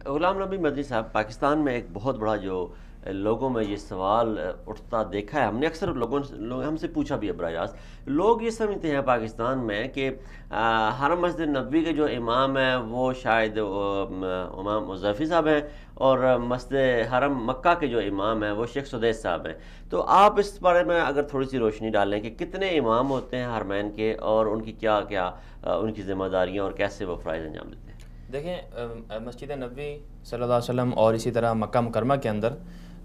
غلام نبی مدنی صاحب، پاکستان میں ایک بہت بڑا جو لوگوں میں یہ سوال اٹھتا دیکھا ہے، ہم نے اکثر لوگ ہم سے پوچھا بھی ہے براہ راست، لوگ یہ سمجھتے ہیں پاکستان میں کہ حرم مسجد نبوی کے جو امام ہیں وہ شاید امام مظفر صاحب ہیں، اور مسجد حرم مکہ کے جو امام ہیں وہ شیخ سدیس صاحب ہیں۔ تو آپ اس بارے میں اگر تھوڑی سی روشنی ڈالیں کہ کتنے امام ہوتے ہیں حرمین کے، اور ان کی کیا کیا ان کی ذمہ داریاں اور کیسے وہ فرائض انجام دیتے ہیں؟ دیکھیں، مسجد نبوی صلی اللہ علیہ وسلم اور اسی طرح مکہ مکرمہ کے اندر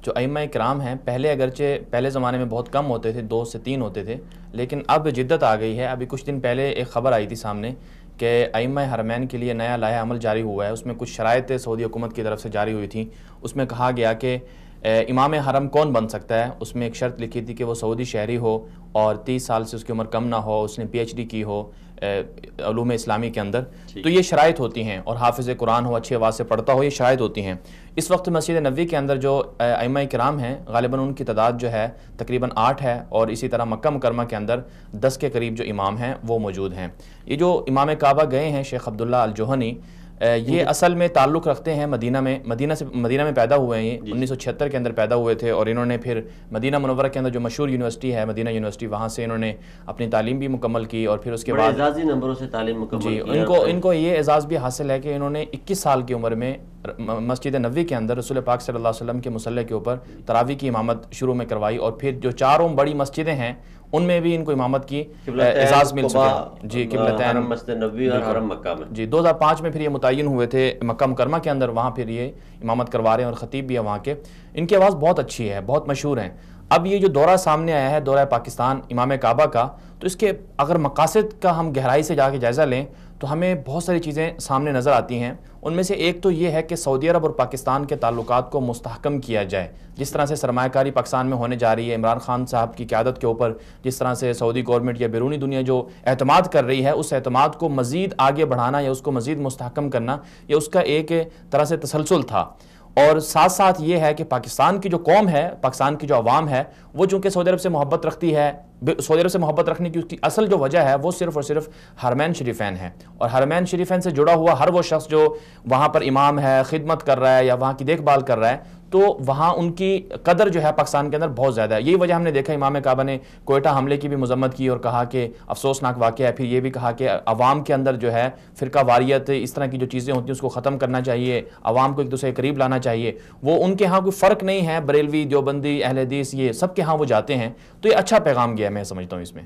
جو ائمہ کرام ہیں، پہلے اگرچہ پہلے زمانے میں بہت کم ہوتے تھے، 2 سے 3 ہوتے تھے، لیکن اب جدت آ گئی ہے۔ ابھی کچھ دن پہلے ایک خبر آئی تھی سامنے کہ ائمہ حرمین کے لیے نیا لائحہ عمل جاری ہوا ہے۔ اس میں کچھ شرائط سعودی حکومت کی طرف سے جاری ہوئی تھیں۔ اس میں کہا گیا کہ امام حرم کون بن سکتا ہے۔ اس میں ایک شرط لکھی تھی کہ وہ سعودی شہری ہو اور 30 سال سے اس کی عمر کم نہ ہو، اس نے PhD کی ہو علوم اسلامی کے اندر، تو یہ شرائط ہوتی ہیں، اور حافظ قرآن ہو، اچھی آواز سے پڑھتا ہو، یہ شرائط ہوتی ہیں۔ اس وقت مسجد نبوی کے اندر جو ائمہ کرام ہیں، غالباً ان کی تعداد جو ہے تقریباً 8 ہے، اور اسی طرح مکہ مکرمہ کے اندر 10 کے قریب جو امام ہیں وہ موجود ہیں۔ یہ جو امام کعبہ گئے ہیں شیخ عبداللہ الجوہنی، یہ اصل میں تعلق رکھتے ہیں مدینہ میں پیدا ہوئے ہیں۔ یہ 1976 کے اندر پیدا ہوئے تھے، اور انہوں نے پھر مدینہ منورہ کے اندر جو مشہور یونیورسٹی ہے مدینہ یونیورسٹی، وہاں سے انہوں نے اپنی تعلیم بھی مکمل کی، اور پھر اس کے بعد اعزازی نمبروں سے تعلیم مکمل جی کی۔ ان کو یہ اعزاز بھی حاصل ہے کہ انہوں نے 21 سال کی عمر میں مسجد نبوی کے اندر رسول پاک صلی اللہ علیہ وسلم کے مصلی کے اوپر تراویح کی امامت شروع میں کروائی، اور پھر جو 4 بڑی مسجدیں ہیں ان میں بھی ان کو امامت کی اعزاز مل چکا ہے۔ جی، قبلتین، حرم مسجد نبوی اور حرم مکہ میں۔ جی 2005 میں پھر یہ متعین ہوئے تھے مکہ مکرمہ کے اندر، وہاں پھر یہ امامت کروا رہے ہیں، اور خطیب بھی ہے وہاں کے۔ ان کی آواز بہت اچھی ہے، بہت مشہور ہیں۔ اب یہ جو دورہ سامنے آیا ہے، دورہ پاکستان امام کعبہ کا، تو اس کے اگر مقاصد کا ہم گہرائی سے جا کے جائزہ لیں تو ہمیں بہت ساری چیزیں سامنے نظر آتی ہیں۔ ان میں سے ایک تو یہ ہے کہ سعودی عرب اور پاکستان کے تعلقات کو مستحکم کیا جائے۔ جس طرح سے سرمایہ کاری پاکستان میں ہونے جا رہی ہے، عمران خان صاحب کی قیادت کے اوپر جس طرح سے سعودی گورنمنٹ یا بیرونی دنیا جو اعتماد کر رہی ہے، اس اعتماد کو مزید آگے بڑھانا یا اس کو مزید مستحکم کرنا، یہ اس کا ایک طرح سے تسلسل تھا۔ اور ساتھ ساتھ یہ ہے کہ پاکستان کی جو قوم ہے، پاکستان کی جو عوام ہے، وہ چونکہ سعودی عرب سے محبت رکھتی ہے، سعودی عرب سے محبت رکھنے کی اس کی اصل جو وجہ ہے وہ صرف اور صرف حرمین شریفین ہے، اور حرمین شریفین سے جڑا ہوا ہر وہ شخص جو وہاں پر امام ہے، خدمت کر رہا ہے یا وہاں کی دیکھ بھال کر رہا ہے، تو وہاں ان کی قدر جو ہے پاکستان کے اندر بہت زیادہ ہے۔ یہی وجہ ہم نے دیکھا امام کعبہ نے کوئٹہ حملے کی بھی مذمت کی اور کہا کہ افسوسناک واقعہ ہے، پھر یہ بھی کہا کہ عوام کے اندر جو ہے فرقہ واریت، اس طرح کی جو چیزیں ہوتی ہیں اس کو ختم کرنا چاہیے، عوام کو ایک دوسرے کے قریب لانا چاہیے۔ وہ ان کے ہاں کوئی فرق نہیں ہے، بریلوی، دیوبندی، اہل حدیث، یہ سب کے ہاں وہ جاتے ہیں، تو یہ اچھا پیغام گیا ہے، میں سمجھتا ہوں اس میں۔